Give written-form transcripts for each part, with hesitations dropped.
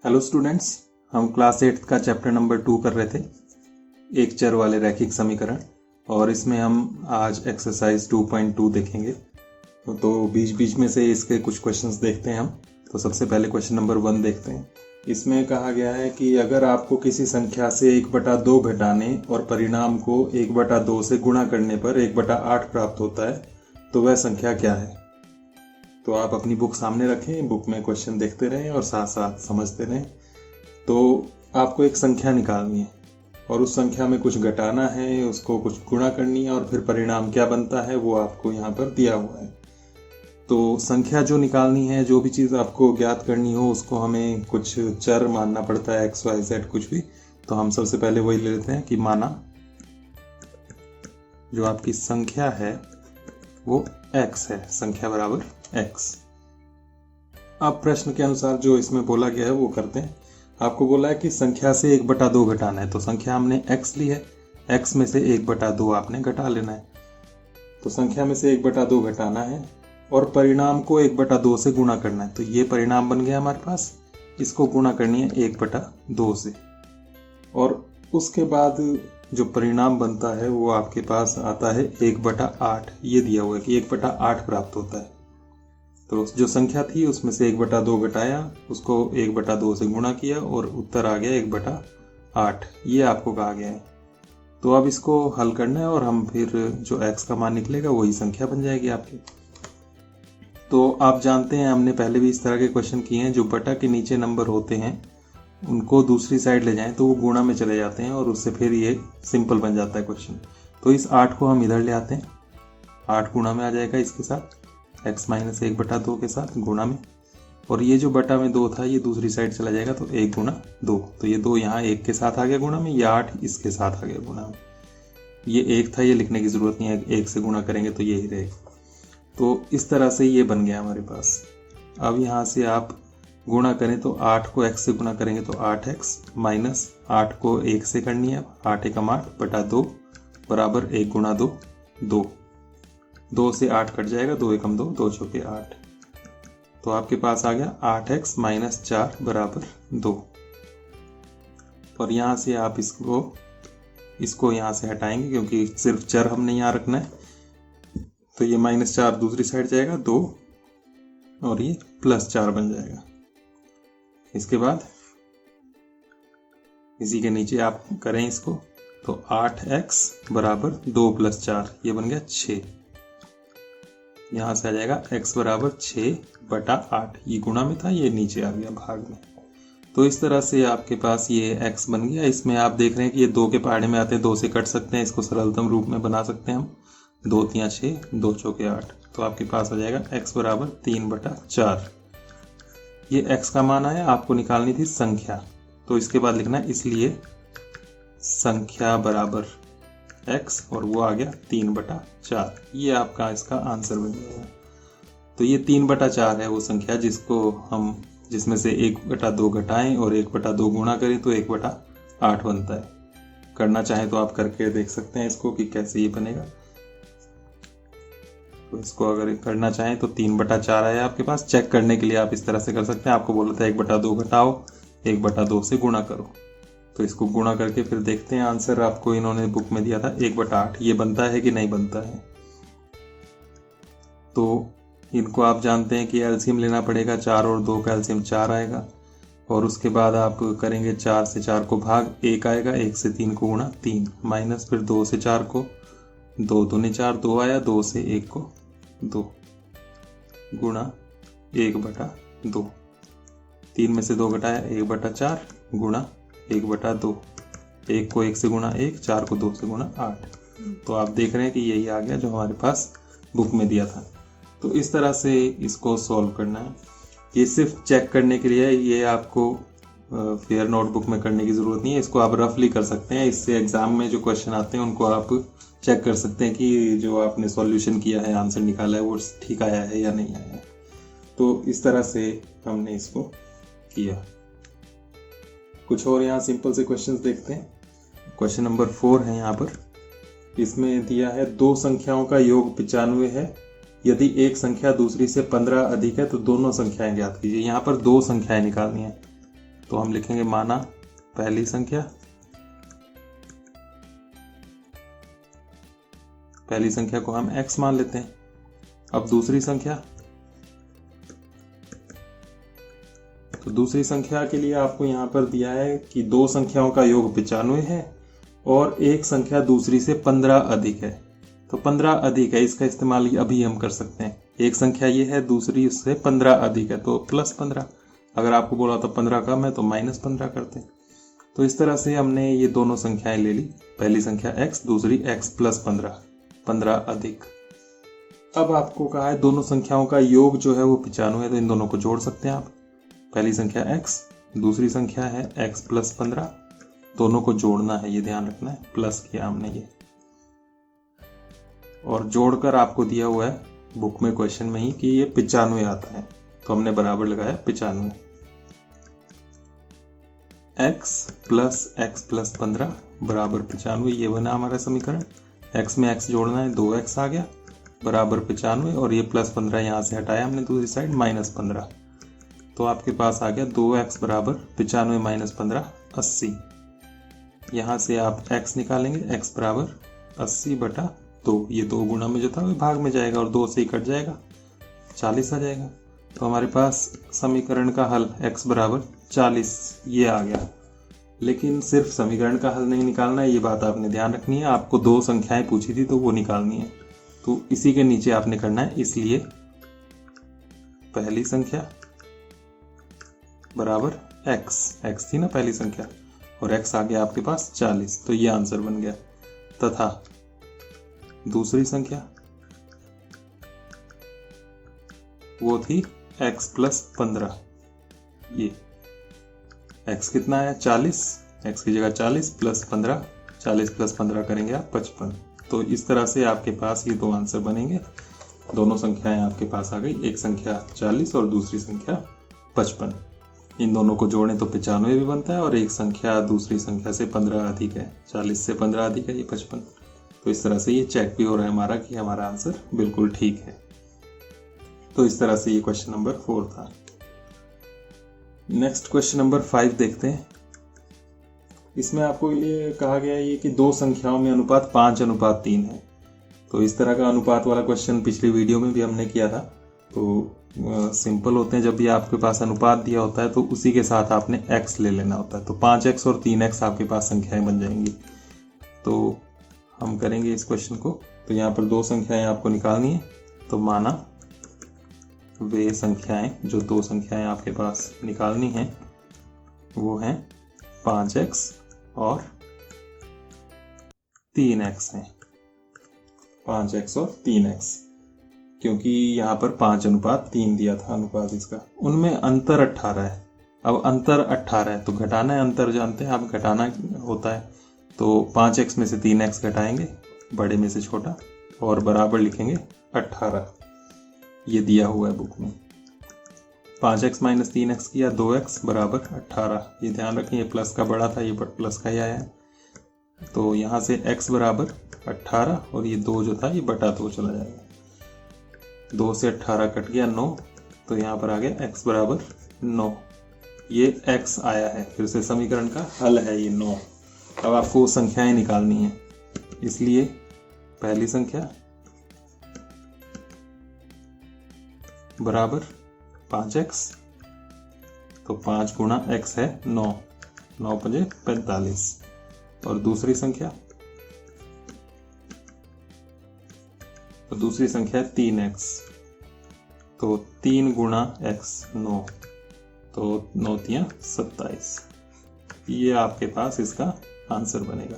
Hello students, हम class 8 का chapter number 2 कर रहे थे, एक चर वाले रैखिक समीकरण। और इसमें हम आज एक्सरसाइज 2.2 देखेंगे। तो बीच बीच में से इसके कुछ क्वेश्चंस देखते हैं हम। तो सबसे पहले क्वेश्चन नंबर 1 देखते हैं। इसमें कहा गया है कि अगर आपको किसी संख्या से 1/2 घटाने और परिणाम को 1/2 से गुणा करने पर 1/8 प्राप्त होता है, तो वह संख्या क्या है। तो आप अपनी बुक सामने रखें, बुक में क्वेश्चन देखते रहें और साथ साथ समझते रहें। तो आपको एक संख्या निकालनी है और उस संख्या में कुछ घटाना है, उसको कुछ गुणा करनी है और फिर परिणाम क्या बनता है वो आपको यहाँ पर दिया हुआ है। तो संख्या जो निकालनी है, जो भी चीज़ आपको ज्ञात करनी हो, उसको हमें कुछ चर मानना पड़ता है, x, y, z कुछ भी। तो हम सबसे पहले वही ले लेते हैं कि माना जो आपकी संख्या है वो x है, संख्या बराबर x। अब प्रश्न के अनुसार जो इसमें बोला गया है वो करते हैं। आपको बोला है कि संख्या से 1/2 घटाना है, तो संख्या हमने x ली है, x में से 1/2 आपने घटा लेना है। तो संख्या में से 1/2 घटाना है और परिणाम को 1/2 से गुणा करना है। तो ये परिणाम बन गया हमारे पास, इसको गुणा करनी है 1/2 से। और उसके बाद जो परिणाम बनता है वो आपके पास आता है 1/8। ये दिया हुआ है कि 1/8 प्राप्त होता है। तो जो संख्या थी उसमें से 1/2 घटाया, उसको 1/2 से गुणा किया और उत्तर आ गया 1/8। ये आपको कहा गया है। तो अब इसको हल करना है और हम फिर जो x का मान निकलेगा वही संख्या बन जाएगी आपकी। तो आप जानते हैं, हमने पहले भी इस तरह के क्वेश्चन किए हैं, जो बटा के नीचे नंबर होते हैं उनको दूसरी साइड ले जाएं तो वो गुणा में चले जाते हैं और उससे फिर ये सिंपल बन जाता है क्वेश्चन। तो इस 8 को हम इधर ले आते हैं, 8 गुणा में आ जाएगा इसके साथ, x माइनस 1/2 के साथ गुणा में। और ये जो बटा में 2 था ये दूसरी साइड चला जाएगा, तो 1 गुणा 2। तो ये 2 यहाँ 1 के साथ आ गया गुणा में, ये 8 इसके साथ आ गया गुणा में। ये 1 था, ये लिखने की जरूरत नहीं है, 1 से गुणा करेंगे तो यही रहेगा। तो इस तरह से ये बन गया हमारे पास। अब यहाँ से आप गुणा करें तो 8 को x से गुणा करेंगे तो 8x माइनस 8 को 1 से करनी है, 8 एकम 8/2 बराबर 1 गुणा 2, 2। 2 से 8 कट जाएगा, 2 एकम 2, 2 चौके 8। तो आपके पास आ गया 8x माइनस 4 बराबर 2। और यहाँ से आप इसको यहाँ से हटाएंगे क्योंकि सिर्फ चर हमने यहाँ रखना है। तो ये -4 दूसरी साइड जाएगा 2 और ये +4 बन जाएगा। इसके बाद इसी के नीचे आप करें इसको, तो 8x बराबर 2 + 4, ये बन गया 6। यहाँ से आ जाएगा x बराबर 6/8। ये गुणा में था, ये नीचे आ गया भाग में। तो इस तरह से आपके पास ये x बन गया। इसमें आप देख रहे हैं कि ये 2 के पहाड़े में आते हैं, 2 से कट सकते हैं, इसको सरलतम रूप में बना सकते हैं हम। 2 × 6, 2 चौके 8। तो आपके पास आ जाएगा x बराबर 3/4। ये x का मान आया, आपको निकालनी थी संख्या। तो इसके बाद लिखना है इसलिए संख्या बराबर x, और वो आ गया 3/4। ये आपका इसका आंसर बन जाएगा। तो ये 3/4 है वो संख्या जिसमें से 1/2 घटाएं और 1/2 गुणा करें तो 1/8 बनता है। करना चाहें तो आप करके देख सकते हैं इसको कि कैसे ये बनेगा। तो इसको अगर करना चाहें तो 3/4 आया आपके पास। चेक करने के लिए आप इस तरह से कर सकते हैं। आपको बोला था 1/2 घटाओ, 1/2 से गुणा करो। तो इसको गुणा करके फिर देखते हैं आंसर। आपको इन्होंने बुक में दिया था 1/8, ये बनता है कि नहीं बनता है। तो इनको आप जानते हैं कि एलसीएम लेना पड़ेगा। 4 और 2 का एलसीएम 4 आएगा। और उसके बाद आप करेंगे 4 से 4 को भाग, 1 आएगा, 1 से 3 को गुणा 3, माइनस फिर 2 से 4 को, 2 दूनी 4, 2 आया, 2 से 1 को 2 गुणा 1/2। 3 में से 2 घटाया 1/4 गुणा 1/2। 1 को 1 से गुणा 1, 4 को 2 से गुणा 8। तो आप देख रहे हैं कि यही आ गया जो हमारे पास बुक में दिया था। तो इस तरह से इसको सॉल्व करना है। ये सिर्फ चेक करने के लिए है, ये आपको फेयर नोटबुक में करने की ज़रूरत नहीं है। इसको आप रफली कर सकते हैं। इससे एग्जाम में जो क्वेश्चन आते हैं उनको आप चेक कर सकते हैं कि जो आपने सॉल्यूशन किया है, आंसर निकाला है, वो ठीक आया है या नहीं आया है। तो इस तरह से हमने इसको किया। कुछ और यहाँ सिंपल से क्वेश्चंस देखते हैं। क्वेश्चन नंबर 4 है यहाँ पर। इसमें दिया है 2 संख्याओं का योग 95 है। यदि एक संख्या दूसरी से 15 अधिक है तो दोनों संख्याएं ज्ञात कीजिए। यहाँ पर 2 संख्याएं निकालनी है। तो हम लिखेंगे माना पहली संख्या, पहली संख्या को हम x मान लेते हैं। अब दूसरी संख्या, तो दूसरी संख्या के लिए आपको यहाँ पर दिया है कि दो संख्याओं का योग 95 है और एक संख्या दूसरी से 15 अधिक है। तो 15 अधिक है, इसका इस्तेमाल अभी हम कर सकते हैं। एक संख्या ये है, दूसरी उससे 15 अधिक है, तो +15। अगर आपको बोला तो 15 कम है तो -15 करते हैं। तो इस तरह से हमने ये दोनों संख्याएं ले ली, पहली संख्या x, दूसरी x + 15, 15 अधिक। अब आपको कहा है दोनों संख्याओं का योग जो है वो 95 है, तो इन दोनों को जोड़ सकते हैं आप। पहली संख्या x, दूसरी संख्या है x + 15, दोनों को जोड़ना है, ये ध्यान रखना है, प्लस किया हमने ये, और जोड़कर आपको दिया हुआ है बुक में क्वेश्चन में ही कि ये 95 आता है, तो हमने बराबर लगाया 95। x + x + 15 बराबर 95, ये बना हमारा समीकरण। x में x जोड़ना है, 2x आ गया बराबर 95, और ये +15 यहाँ से हटाया हमने दूसरी साइड, -15। तो आपके पास आ गया 2x बराबर 95 - 15 80। यहाँ से आप x निकालेंगे, x बराबर 80/2, ये 2 गुणा में जो था वो भाग में जाएगा और 2 से ही कट जाएगा, 40 आ जाएगा। तो हमारे पास समीकरण का हल x बराबर 40 ये आ गया। लेकिन सिर्फ समीकरण का हल नहीं निकालना है, ये बात आपने ध्यान रखनी है। आपको 2 संख्याएं पूछी थी तो वो निकालनी है, तो इसी के नीचे आपने करना है। इसलिए पहली संख्या बराबर x थी ना पहली संख्या, और x आ गया आपके पास 40, तो ये आंसर बन गया। तथा दूसरी संख्या वो थी x + 15, ये x कितना है 40, x की जगह 40 + 15, 40 + 15 करेंगे आप 55। तो इस तरह से आपके पास ये 2 आंसर बनेंगे। दोनों संख्याएं आपके पास आ गई, एक संख्या 40 और दूसरी संख्या 55। इन दोनों को जोड़ें तो 95 भी बनता है, और एक संख्या दूसरी संख्या से 15 अधिक है, 40 से 15 अधिक है, ये 55। तो इस तरह से ये चेक भी हो रहा है हमारा कि हमारा आंसर बिल्कुल ठीक है। तो इस तरह से ये क्वेश्चन नंबर 4 था। नेक्स्ट क्वेश्चन नंबर 5 देखते हैं। इसमें आपको ये कहा गया है कि दो संख्याओं में अनुपात 5:3 है। तो इस तरह का अनुपात वाला क्वेश्चन पिछली वीडियो में भी हमने किया था। तो सिंपल होते हैं, जब भी आपके पास अनुपात दिया होता है तो उसी के साथ आपने x ले लेना होता है। तो 5x और 3x आपके पास संख्याएं बन जाएंगी। तो हम करेंगे इस क्वेश्चन को। तो यहाँ पर 2 संख्याएं आपको निकालनी है। तो माना वे संख्याएं, जो 2 संख्याएं आपके पास निकालनी हैं वो हैं 5x और 3x हैं। 5x और 3x, क्योंकि यहाँ पर 5:3 दिया था अनुपात इसका, उनमें अंतर 18 है। अब अंतर 18 है तो घटाना है, अंतर जानते हैं आप, घटाना होता है। तो 5x में से 3x घटाएंगे, बड़े में से छोटा, और बराबर लिखेंगे 18। ये दिया हुआ है बुक में। 5x - 3x किया 2x बराबर 18। ये ध्यान रखें, ये प्लस का बड़ा था, ये प्लस का ही आया है। तो यहाँ से x बराबर 18 और ये 2 जो था ये बटा 2 चला जाएगा। 2 से 18 कट गया 9, तो यहाँ पर आ गया x बराबर 9। ये x आया है, फिर से समीकरण का हल है ये 9। अब आपको संख्याएं निकालनी है, इसलिए पहली संख्या बराबर 5x, तो 5 गुणा x है 9, 9 × 5 = 45। और दूसरी संख्या, तो दूसरी संख्या है 3x, तो 3 गुणा x 9, तो 9 × 3 = 27। ये आपके पास इसका आंसर बनेगा।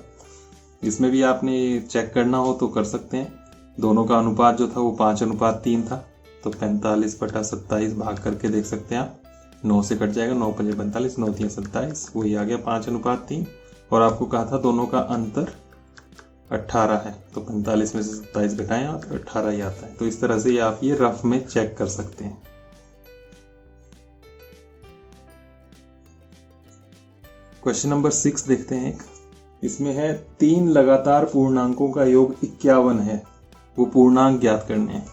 इसमें भी आपने चेक करना हो तो कर सकते हैं। दोनों का अनुपात जो था वो 5:3 था, तो 45/27 भाग करके देख सकते हैं आप। 9 से कट जाएगा, 9 × 5 = 45, 9 × 3 = 27, वही आ गया 5:3। और आपको कहा था दोनों का अंतर 18 है, तो 45 में से 27 घटाएं आप, 18 ही आता है। तो इस तरह से आप ये रफ में चेक कर सकते हैं। क्वेश्चन नंबर 6 देखते हैं। इसमें है 3 लगातार पूर्णांकों का योग 51 है, वो पूर्णांक ज्ञात करने हैं।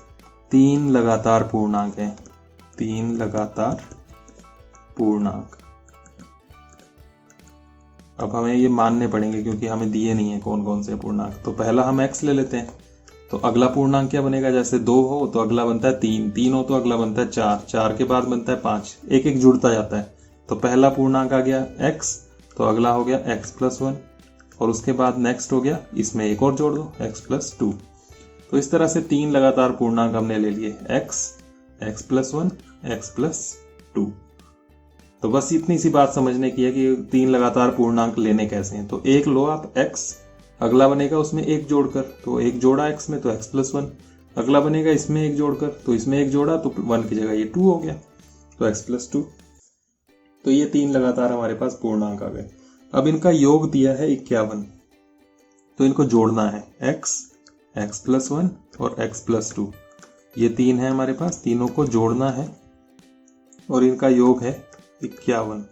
3 लगातार पूर्णांक हैं, 3 लगातार पूर्णांक। अब हमें ये मानने पड़ेंगे क्योंकि हमें दिए नहीं है कौन कौन से पूर्णांक। तो पहला हम x ले लेते हैं। तो अगला पूर्णांक क्या बनेगा, जैसे 2 हो तो अगला बनता है 3, 3 हो तो अगला बनता है 4, 4 के बाद बनता है 5, एक एक जुड़ता जाता है। तो पहला पूर्णांक आ गया x, तो अगला हो गया x+1 और उसके बाद नेक्स्ट हो गया, इसमें एक और जोड़ दो x+2। तो इस तरह से 3 लगातार पूर्णांक हमने ले लिए, x, x+1, x+2। तो बस इतनी सी बात समझने की है कि 3 लगातार पूर्णांक लेने कैसे हैं। तो एक लो आप x, अगला बनेगा उसमें एक जोड़कर, तो एक जोड़ा x में तो x+1, अगला बनेगा इसमें एक जोड़कर, तो इसमें एक जोड़ा तो 1 की जगह ये 2 हो गया, तो x+2। तो ये 3 लगातार हमारे पास पूर्णांक आ गए। अब इनका योग दिया है 51, तो इनको जोड़ना है x, x+1 और x+2। ये 3 है हमारे पास, तीनों को जोड़ना है और इनका योग है 51।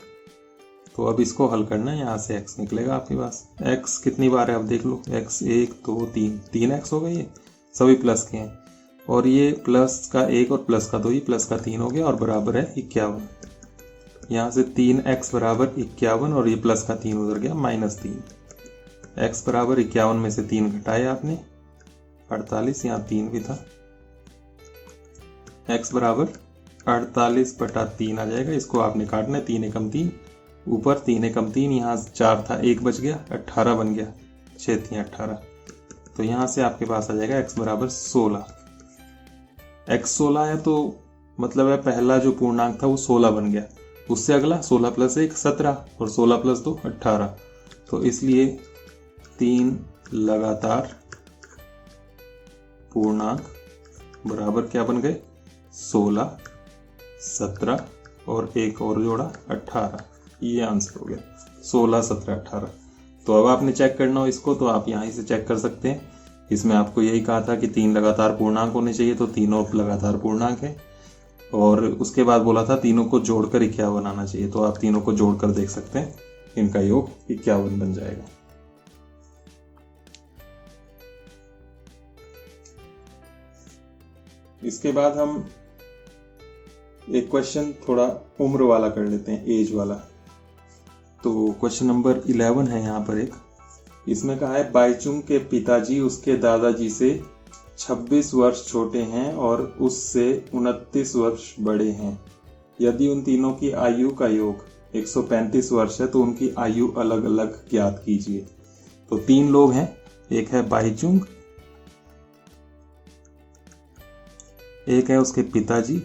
तो अब इसको हल करना है, यहाँ से x निकलेगा आपके पास। x कितनी बार है अब देख लो, x 1 2 3, 3x हो गए, ये सभी प्लस के हैं और ये प्लस का 1 और प्लस का 2, ये प्लस का 3 हो गया और बराबर है 51। यहाँ से 3x बराबर 51 और ये प्लस का 3 उधर गया -3। x बराबर 51 में से 3 घटाए आपने 48, यहाँ 3 भी था, x बराबर 48/3 आ जाएगा। इसको आपने काटना है, 3 एकम 3, ऊपर 3 एकम 3, यहाँ 4 था 1 बच गया, 18 बन गया, 6 थी 18। तो यहाँ से आपके पास आ जाएगा x बराबर 16। x 16 है तो मतलब है पहला जो पूर्णांक था वो 16 बन गया, उससे अगला 16 + 1 17 और 16 + 2 18। तो इसलिए 3 लगातार पूर्णांक बराबर क्या बन गए, 16, 17 और एक और जोड़ा 18। ये आंसर हो गया 16, 17, 18। तो अब आपने चेक करना हो इसको तो आप यहाँ से चेक कर सकते हैं। इसमें आपको यही कहा था कि 3 लगातार पूर्णांक होने चाहिए, तो तीनों लगातार पूर्णांक है और उसके बाद बोला था तीनों को जोड़कर 51 आना चाहिए। तो आप तीनों को जोड़कर देख सकते हैं, इनका योग 51 बन जाएगा। इसके बाद हम एक क्वेश्चन थोड़ा उम्र वाला कर लेते हैं, एज वाला। तो क्वेश्चन नंबर 11 है यहाँ पर एक, इसमें कहा है बाईचुंग के पिताजी उसके दादाजी से 26 वर्ष छोटे हैं और उससे 29 वर्ष बड़े हैं। यदि उन तीनों की आयु का योग 135 वर्ष है तो उनकी आयु अलग अलग ज्ञात कीजिए। तो 3 लोग हैं, एक है बाईचुंग, एक है उसके पिताजी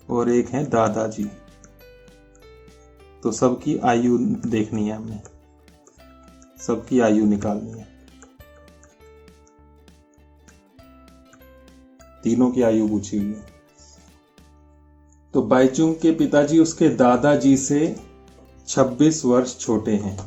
और एक है दादाजी। तो सबकी आयु देखनी है हमने, सबकी आयु निकालनी है, तीनों की आयु पूछी हुई है। तो बाईचुंग के पिताजी उसके दादाजी से 26 वर्ष छोटे हैं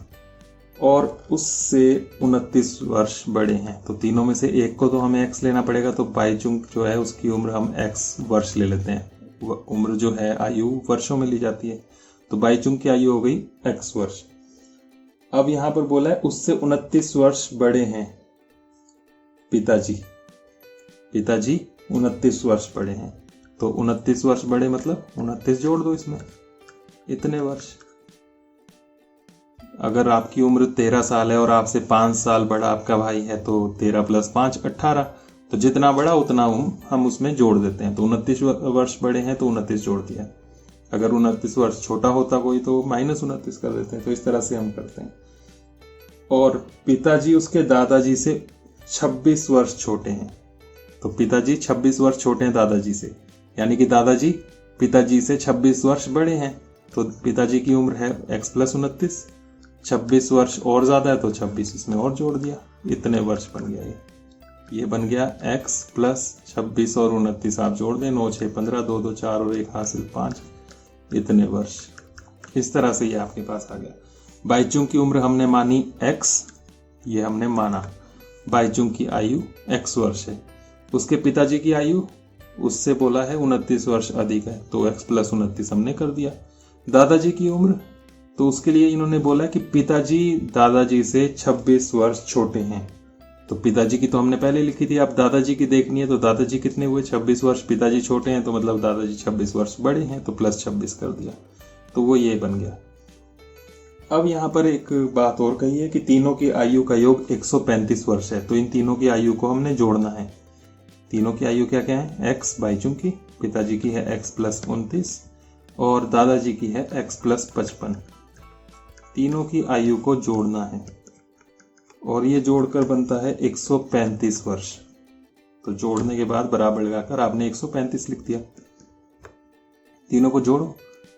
और उससे 29 वर्ष बड़े हैं। तो तीनों में से एक को तो हमें x लेना पड़ेगा, तो बाईचुंग जो है उसकी उम्र हम x वर्ष ले लेते हैं। उम्र जो है आयु वर्षों में ली जाती है, तो बाईचुंग की आयु हो गई x वर्ष। अब यहां पर बोला है उससे 29 वर्ष बड़े हैं पिताजी, पिताजी 29 वर्ष बड़े हैं। तो 29 वर्ष बड़े मतलब 29 जोड़ दो इसमें, इतने वर्ष। अगर आपकी उम्र 13 साल है और आपसे 5 साल बड़ा आपका भाई है तो 13 + 5 18। तो जितना बड़ा उतना हम उसमें जोड़ देते हैं। तो 29 वर्ष बड़े हैं तो 29 जोड़ दिया। अगर 29 वर्ष छोटा होता कोई तो -29 कर देते हैं। तो इस तरह से हम करते हैं। और पिताजी उसके दादाजी से 26 वर्ष छोटे हैं। तो पिताजी 26 वर्ष छोटे हैं दादाजी से, यानी कि दादाजी पिताजी से 26 वर्ष बड़े हैं। तो पिताजी की उम्र है x + 29, 26 वर्ष और ज्यादा है तो 26 इसमें और जोड़ दिया, इतने वर्ष बन गया। ये बन गया x + 26 और 29 आप जोड़ दें, 9 6 15, 2 2 4 और 1 हासिल 5, इतने वर्ष। इस तरह से ये आपके पास आ गया। बाईचुंग की उम्र हमने मानी x, ये हमने माना बाईचुंग की आयु x वर्ष है। उसके पिताजी की आयु उससे बोला है 29 वर्ष अधिक है, तो x + 29 हमने कर दिया। दादाजी की उम्र, तो उसके लिए इन्होंने बोला कि पिताजी दादाजी से 26 वर्ष छोटे हैं। तो पिताजी की तो हमने पहले लिखी थी, अब दादाजी की देखनी है। तो दादाजी कितने हुए 26 वर्ष, पिताजी छोटे हैं तो मतलब दादाजी 26 वर्ष बड़े हैं, तो +26 कर दिया। तो वो ये बन गया। अब यहाँ पर एक बात और कही है कि तीनों की आयु का योग 135 वर्ष है, तो इन तीनों की आयु को हमने जोड़ना है। तीनों की आयु क्या क्या है? x बाईचुं की, पिताजी की है x + 29 और दादाजी की है x + 55। तीनों की आयु को जोड़ना है और ये जोड़कर बनता है 135 वर्ष। तो जोड़ने के बाद बराबर लगाकर आपने 135 लिख दिया। तीनों को जोड़ो,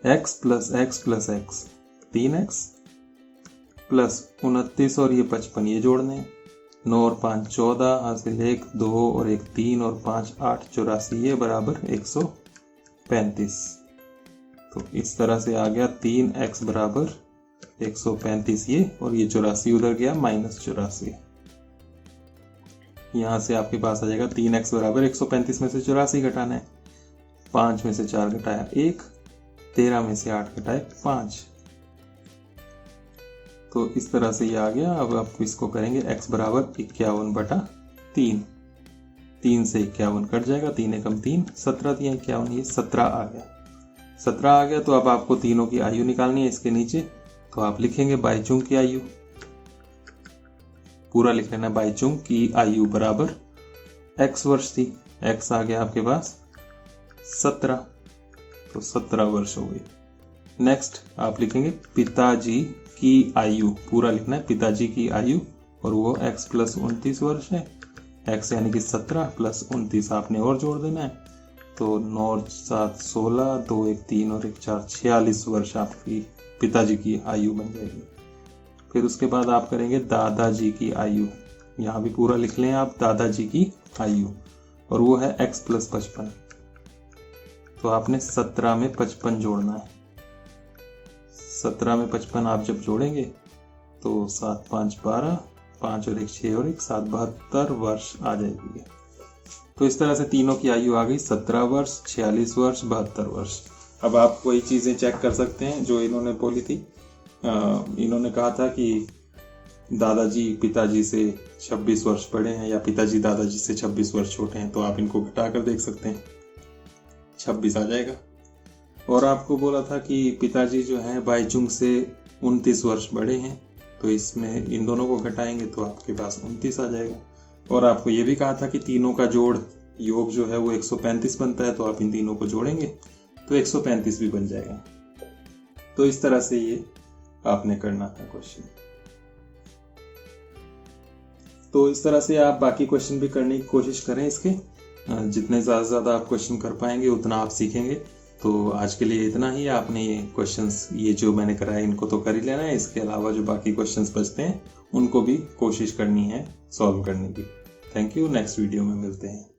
x + x + x 3x + 29 और ये 55 ये जोड़ने। 9 और 5 14, हासिल 1 2 और 1 3 और 5 8 84 ये बराबर 135। तो इस तरह से आ गया 3x बराबर 135 ये, और ये 84 उधर गया -84। यहाँ से आपके पास आ जाएगा 3x बराबर 135 में से 84 घटाना है। 5 में से 4 घटाया 1, 13 में से 8 घटाए 5। तो इस तरह से ये आ गया। अब आप इसको करेंगे x बराबर 51/3। 3 से 51 कट जाएगा, 3 एकम 3, 17 × 51 ये 17 आ गया। 17 आ गया। तो अब आपको तीनों की आयु निकालनी है इसके नीचे। तो आप लिखेंगे बाईचुं की आयु, पूरा लिख लेना। बाईचुं की आयु बराबर x वर्ष थी, x आ गया आपके पास 17, तो 17 वर्ष हो गई। नेक्स्ट आप लिखेंगे पिताजी की आयु, पूरा लिखना है पिताजी की आयु, और वो x + 29 वर्ष है। x यानी कि 17 + 29 आपने और जोड़ देना है। तो 9 और 7 16, 2 1 3 और 1 4 46 वर्ष आपकी पिताजी की आयु बन जाएगी। फिर उसके बाद आप करेंगे दादाजी की आयु, यहाँ भी पूरा लिख लें आप दादाजी की आयु, और वो है x + 55। तो आपने 17 में 55 जोड़ना है। 17 में 55 आप जब जोड़ेंगे तो 7 5 12, 5 और 1 6 और 1 7 72 वर्ष आ जाएगी। तो इस तरह से तीनों की आयु आ गई 17 वर्ष, 46 वर्ष, 72 वर्ष। अब आप कोई चीज़ें चेक कर सकते हैं जो इन्होंने बोली थी। इन्होंने कहा था कि दादाजी पिताजी से 26 वर्ष बड़े हैं या पिताजी दादाजी से 26 वर्ष छोटे हैं, तो आप इनको घटा कर देख सकते हैं, 26 आ जाएगा। और आपको बोला था कि पिताजी जो हैं बाईचुं से 29 वर्ष बड़े हैं, तो इसमें इन दोनों को घटाएंगे तो आपके पास 29 आ जाएगा। और आपको ये भी कहा था कि तीनों का जोड़ योग जो है वो 135 बनता है, तो आप इन तीनों को जोड़ेंगे तो 135 भी बन जाएगा। तो इस तरह से ये आपने करना था क्वेश्चन। तो इस तरह से आप बाकी क्वेश्चन भी करने की कोशिश करें इसके। जितने ज़्यादा आप क्वेश्चन कर पाएंगे उतना आप सीखेंगे। तो आज के लिए इतना ही। आपने ये क्वेश्चंस ये जो मैंने कराया इनको तो कर ही लेना है। इसके अलावा जो बाकी क्वेश्चंस बचते हैं उनको भी कोशिश करनी है सॉल्व करने की। Thank you. नेक्स्ट वीडियो में मिलते हैं।